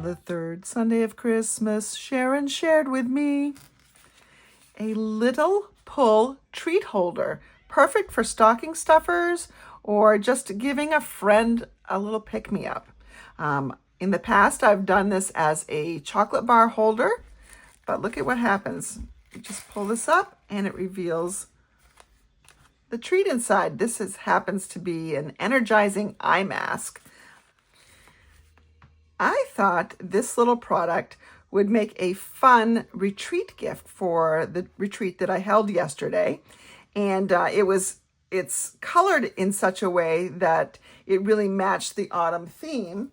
the third Sunday of Christmas, Sharon shared with me a little pull treat holder, perfect for stocking stuffers or just giving a friend a little pick-me-up. In the past, I've done this as a chocolate bar holder, but look at what happens. You just pull this up and it reveals the treat inside. This happens to be an energizing eye mask. I thought this little product would make a fun retreat gift for the retreat that I held yesterday. And it's colored in such a way that it really matched the autumn theme,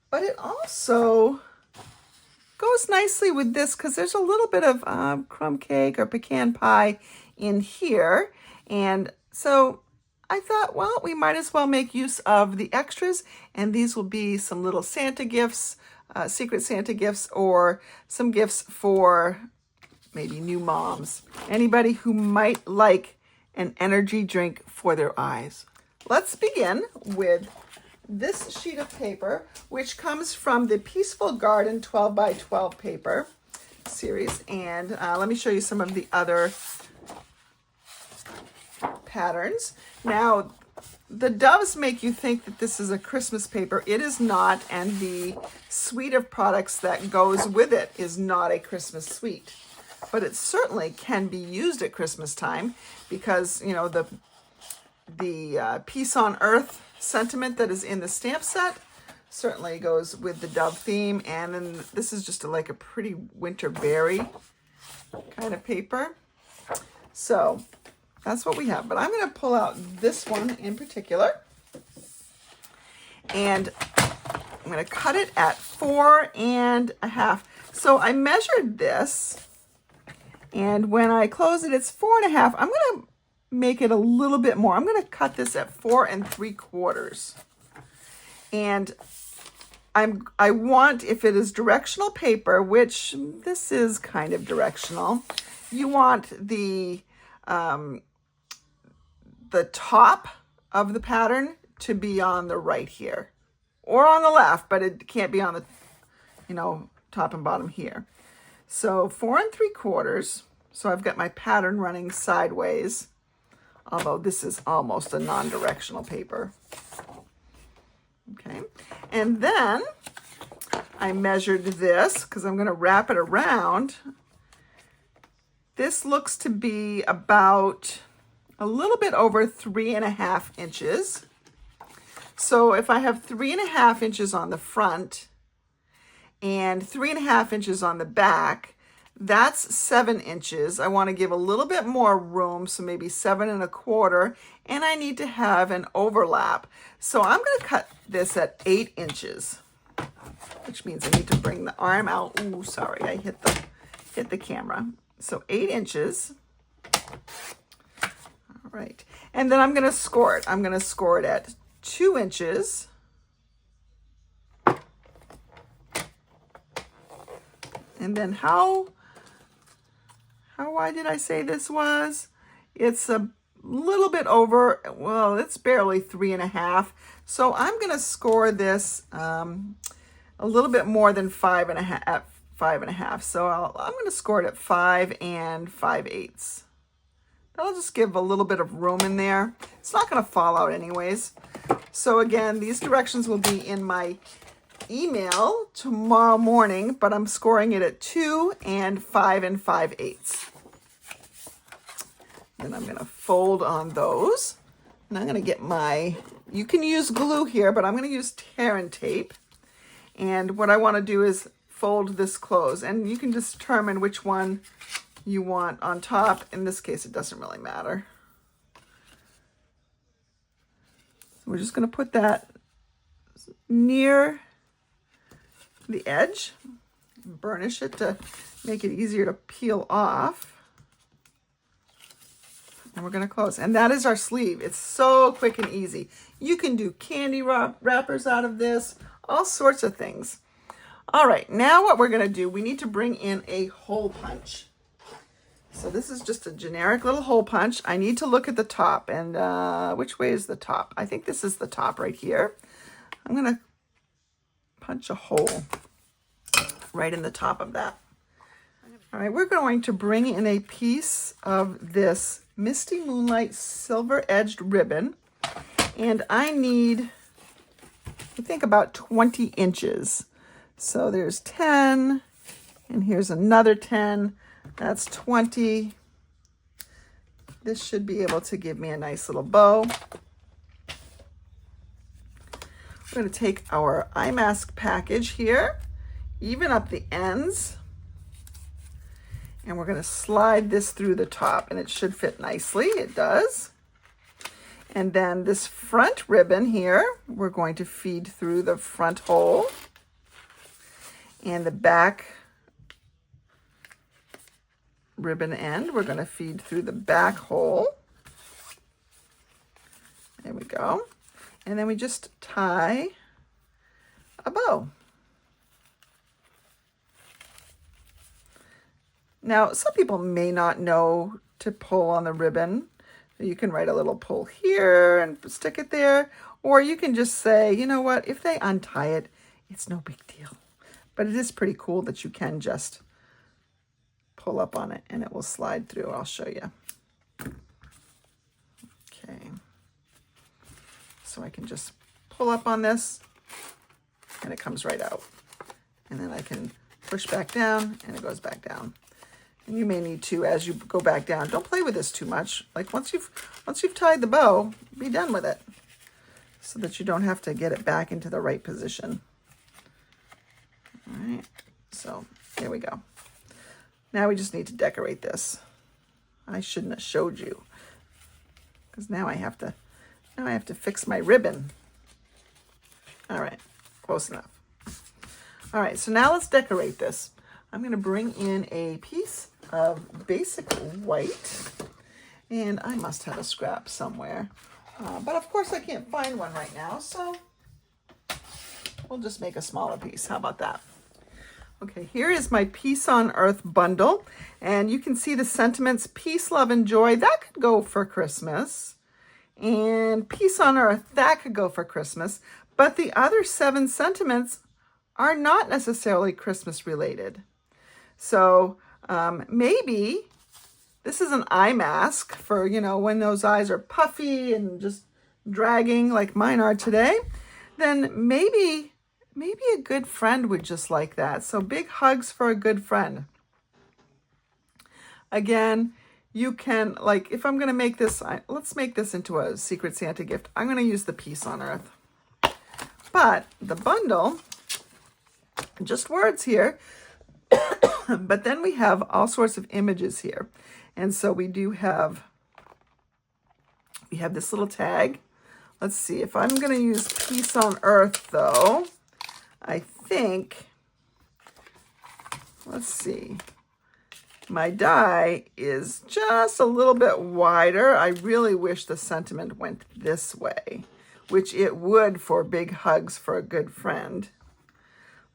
but it also goes nicely with this because there's a little bit of crumb cake or pecan pie in here. And so I thought, well, we might as well make use of the extras, and these will be some little Santa gifts, secret Santa gifts, or some gifts for maybe new moms, anybody who might like an energy drink for their eyes. Let's begin with this sheet of paper, which comes from the Peaceful Garden 12 by 12 paper series. And let me show you some of the other patterns. Now, the doves make you think that this is a Christmas paper. It is not, and the suite of products that goes with it is not a Christmas suite. But it certainly can be used at Christmas time because, you know, the peace on earth sentiment that is in the stamp set certainly goes with the dove theme. And then this is just like a pretty winter berry kind of paper. So that's what we have. But I'm going to pull out this one in particular. And I'm going to cut it at 4.5. So I measured this. And when I close it, it's 4.5. I'm going to make it a little bit more. I'm going to cut this at 4 3/4. And I want, if it is directional paper, which this is kind of directional, you want the top of the pattern to be on the right here or on the left, but it can't be on the, top and bottom here. So 4 3/4. So I've got my pattern running sideways, although this is almost a non-directional paper. Okay. And then I measured this because I'm going to wrap it around. This looks to be about a little bit over 3.5 inches. So if I have 3.5 inches on the front and 3.5 inches on the back, that's 7 inches. I want to give a little bit more room, so maybe 7 1/4, and I need to have an overlap. So I'm going to cut this at 8 inches, which means I need to bring the arm out. Ooh, sorry, I hit the camera. So 8 inches. All right, and then I'm going to score it. I'm going to score it at 2 inches. And then how wide did I say this was? It's a little bit over, well, it's barely 3.5. So I'm going to score this a little bit more than 5.5. So I'm going to score it at 5 5/8. That'll just give a little bit of room in there. It's not going to fall out anyways. So again, these directions will be in my email tomorrow morning, but I'm scoring it at 2 and 5 5/8. Then I'm going to fold on those, and I'm going to get you can use glue here, but I'm going to use tear and tape. And what I want to do is fold this close, and you can determine which one you want on top. In this case, it doesn't really matter. So we're just going to put that near the edge, burnish it to make it easier to peel off. And we're going to close. And that is our sleeve. It's so quick and easy. You can do candy wrappers out of this, all sorts of things. All right, now what we're going to do, we need to bring in a hole punch. So this is just a generic little hole punch. I need to look at the top. And which way is the top? I think this is the top right here. I'm going to punch a hole. right in the top of that. All right, we're going to bring in a piece of this Misty Moonlight silver edged ribbon, and I need, I think, about 20 inches. So there's 10, and here's another 10. That's 20. This should be able to give me a nice little bow. We're going to take our eye mask package here, even up the ends, and we're going to slide this through the top, and it should fit nicely. It does. And then this front ribbon here, we're going to feed through the front hole, and the back ribbon end, we're going to feed through the back hole. There we go. And then we just tie a bow. Now, some people may not know to pull on the ribbon. You can write a little pull here and stick it there, or you can just say, you know what, if they untie it, it's no big deal. But it is pretty cool that you can just pull up on it and it will slide through. I'll show you. Okay. So I can just pull up on this and it comes right out. And then I can push back down and it goes back down. And you may need to, as you go back down, don't play with this too much. Like once you've tied the bow, be done with it so that you don't have to get it back into the right position. All right, so there we go. Now we just need to decorate this. I shouldn't have showed you because now I have to fix my ribbon. All right, close enough. All right, so now let's decorate this. I'm going to bring in a piece of basic white, and I must have a scrap somewhere, but of course I can't find one right now, so we'll just make a smaller piece. How about that? Okay, here is my Peace on Earth bundle, and you can see the sentiments: peace, love, and joy. That could go for Christmas, and Peace on Earth, that could go for Christmas, but the other 7 sentiments are not necessarily Christmas related. So maybe this is an eye mask for, you know, when those eyes are puffy and just dragging like mine are today, then maybe a good friend would just like that. So big hugs for a good friend. Again, you can, like, if I'm going to make this, let's make this into a Secret Santa gift. I'm going to use the Peace on Earth. But the bundle, just words here, but then we have all sorts of images here. And so we have this little tag. Let's see, if I'm going to use Peace on Earth, though, I think, let's see, my die is just a little bit wider. I really wish the sentiment went this way, which it would for big hugs for a good friend.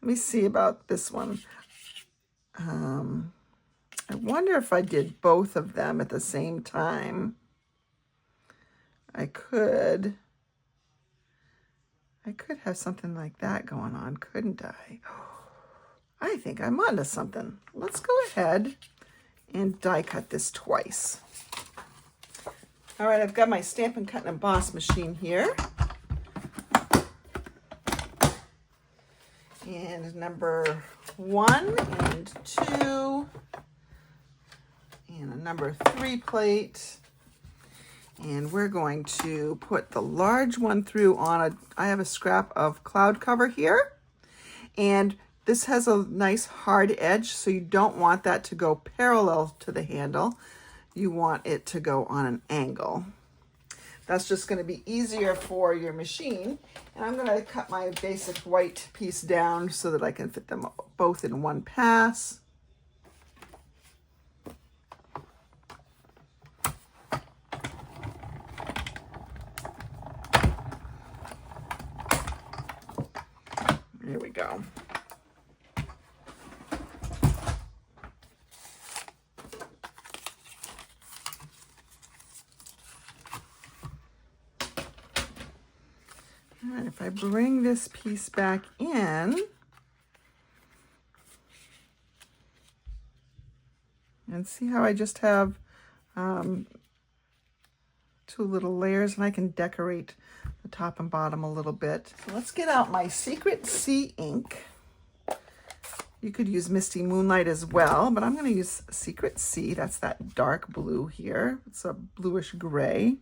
Let me see about this one. I wonder if I did both of them at the same time. I could have something like that going on, couldn't I? I think I'm onto something. Let's go ahead and die cut this twice. All right, I've got my Stampin' Cut and Emboss machine here. And number 1 and 2, and a number 3 plate. And we're going to put the large one through on I have a scrap of cloud cover here. And this has a nice hard edge, so you don't want that to go parallel to the handle. You want it to go on an angle. That's just going to be easier for your machine. And I'm going to cut my basic white piece down so that I can fit them both in one pass. There we go. All right, if I bring this piece back in, And see how I just have two little layers, and I can decorate the top and bottom a little bit. So let's get out my Secret Sea ink. You could use Misty Moonlight as well, but I'm going to use Secret Sea. That's that dark blue here. It's a bluish gray.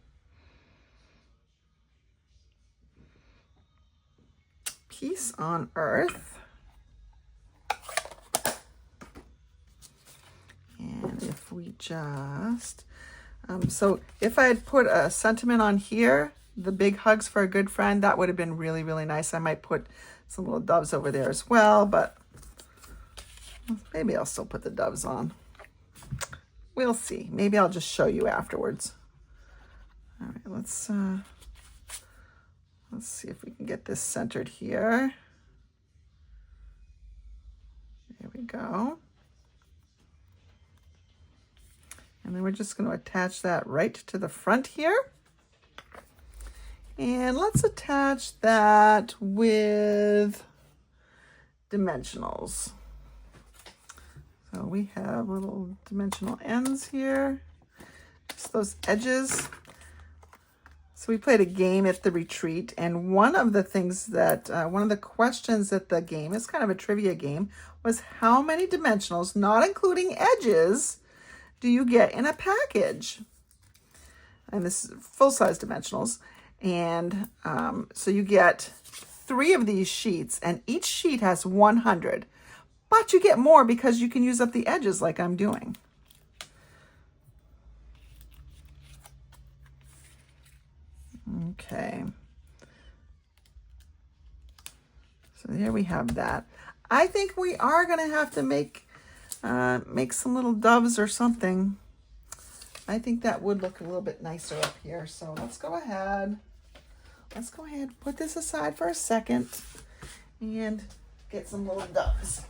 Peace on Earth. And if we just, so if I had put a sentiment on here, the big hugs for a good friend, that would have been really, really nice. I might put some little doves over there as well, but maybe I'll still put the doves on. We'll see. Maybe I'll just show you afterwards. All right, let's see if we can get this centered here. There we go. And then we're just going to attach that right to the front here. And let's attach that with dimensionals. So we have little dimensional ends here, just those edges. So we played a game at the retreat, and one of the things that, one of the questions at the game, is kind of a trivia game, was how many dimensionals, not including edges, do you get in a package? And this is full-size dimensionals. And so you get 3 of these sheets, and each sheet has 100. But you get more because you can use up the edges like I'm doing. Okay. So there we have that. I think we are going to have to make some little doves or something. I think that would look a little bit nicer up here. So let's go ahead. Let's go ahead and put this aside for a second and get some little doves.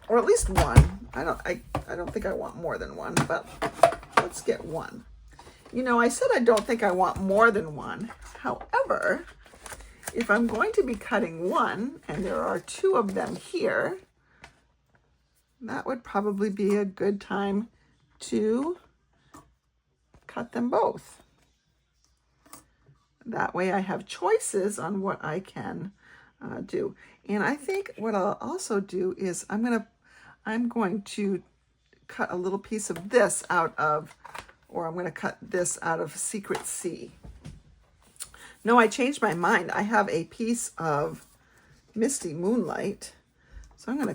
Or at least one. I don't think I want more than one, but let's get one. You know, I said I don't think I want more than one. However, if I'm going to be cutting one, and there are 2 of them here, that would probably be a good time to cut them both. That way I have choices on what I can do. And I think what I'll also do is I'm going to cut a little piece of this out of, or I'm going to cut this out of Secret Sea. No, I changed my mind. I have a piece of Misty Moonlight. So I'm going to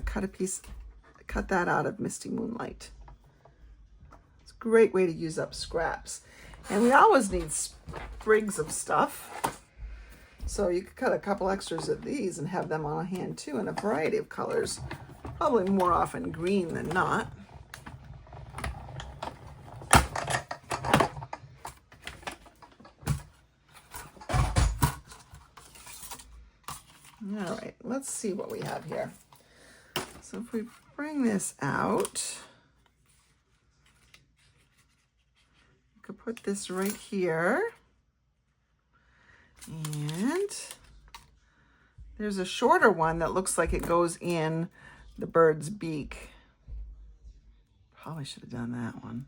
cut that out of Misty Moonlight. It's a great way to use up scraps. And we always need sprigs of stuff. So you could cut a couple extras of these and have them on hand too in a variety of colors. Probably more often green than not. All right, let's see what we have here. So if we bring this out, we could put this right here. And there's a shorter one that looks like it goes in the bird's beak. Probably should have done that one.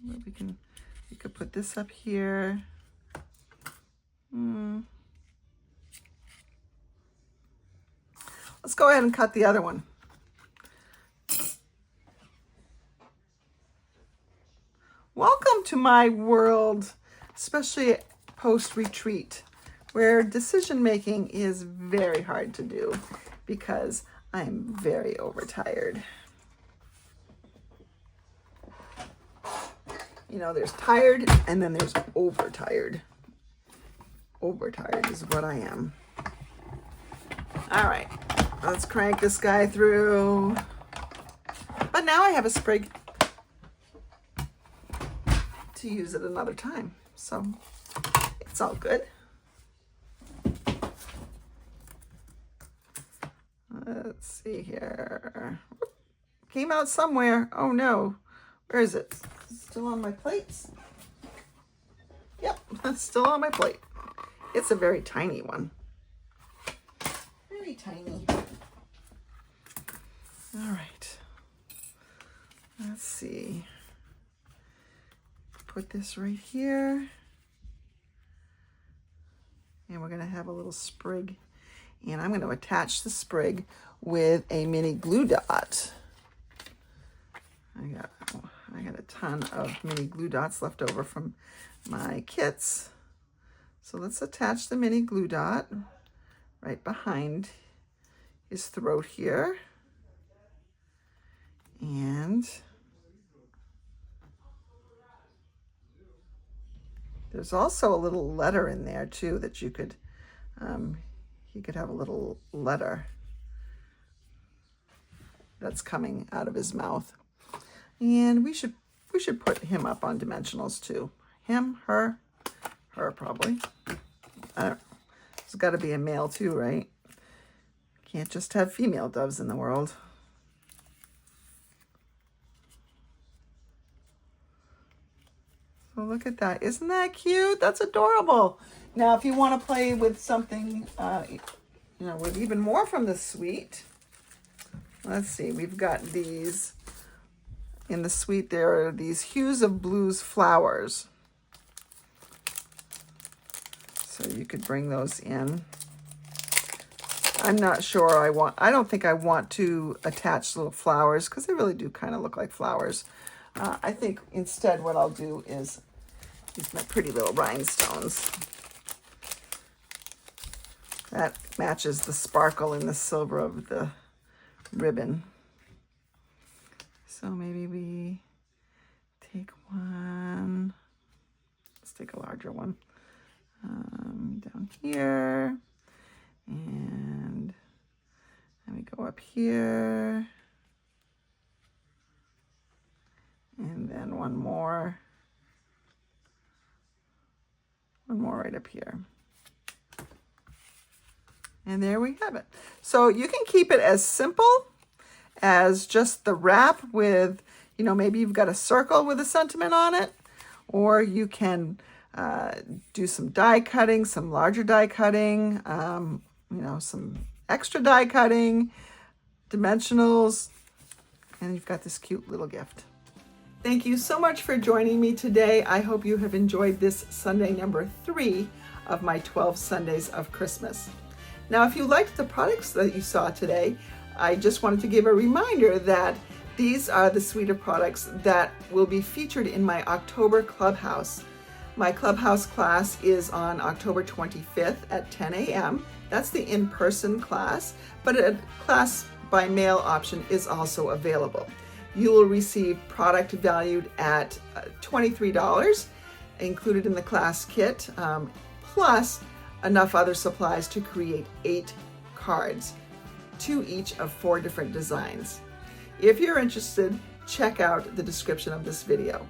But we could put this up here. Let's go ahead and cut the other one. Welcome to my world, especially post-retreat, where decision-making is very hard to do because I'm very overtired. You know, there's tired and then there's overtired. Overtired is what I am. All right, let's crank this guy through. But now I have a sprig to use at another time, so it's all good. Let's see here. Came out somewhere. Oh no, where is it? Still on my plates? Yep, it's still on my plate. It's a very tiny one. Very tiny. All right. Let's see. Put this right here. And we're going to have a little sprig. And I'm going to attach the sprig with a mini glue dot. I got a ton of mini glue dots left over from my kits. So let's attach the mini glue dot right behind his throat here. And there's also a little letter in there too that you could, he could have a little letter that's coming out of his mouth. And we should put him up on dimensionals too. Him, her probably. There's got to be a male too, right? Can't just have female doves in the world. So look at that. Isn't that cute? That's adorable. Now, if you want to play with something, with even more from the suite, let's see. We've got these. In the suite, there are these Hues of Blues flowers. So you could bring those in. I'm not sure I don't think I want to attach little flowers because they really do kind of look like flowers. I think instead what I'll do is use my pretty little rhinestones. That matches the sparkle in the silver of the ribbon. So maybe we take one. Let's take a larger one down here. And then we go up here. And then one more right up here. And there we have it. So you can keep it as simple as just the wrap with, maybe you've got a circle with a sentiment on it, or you can do some die cutting, some larger die cutting, some extra die cutting, dimensionals, and you've got this cute little gift. Thank you so much for joining me today. I hope you have enjoyed this Sunday number 3 of my 12 Sundays of Christmas. Now, if you liked the products that you saw today, I just wanted to give a reminder that these are the suite of products that will be featured in my October Clubhouse. My Clubhouse class is on October 25th at 10 a.m. That's the in-person class, but a class by mail option is also available. You will receive product valued at $23 included in the class kit, plus enough other supplies to create 8 cards, 2 each of 4 different designs. If you're interested, check out the description of this video.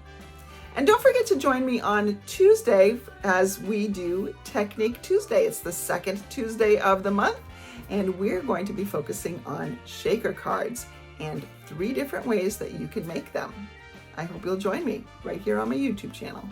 And don't forget to join me on Tuesday as we do Technique Tuesday. It's the second Tuesday of the month, and we're going to be focusing on shaker cards and 3 different ways that you can make them. I hope you'll join me right here on my YouTube channel.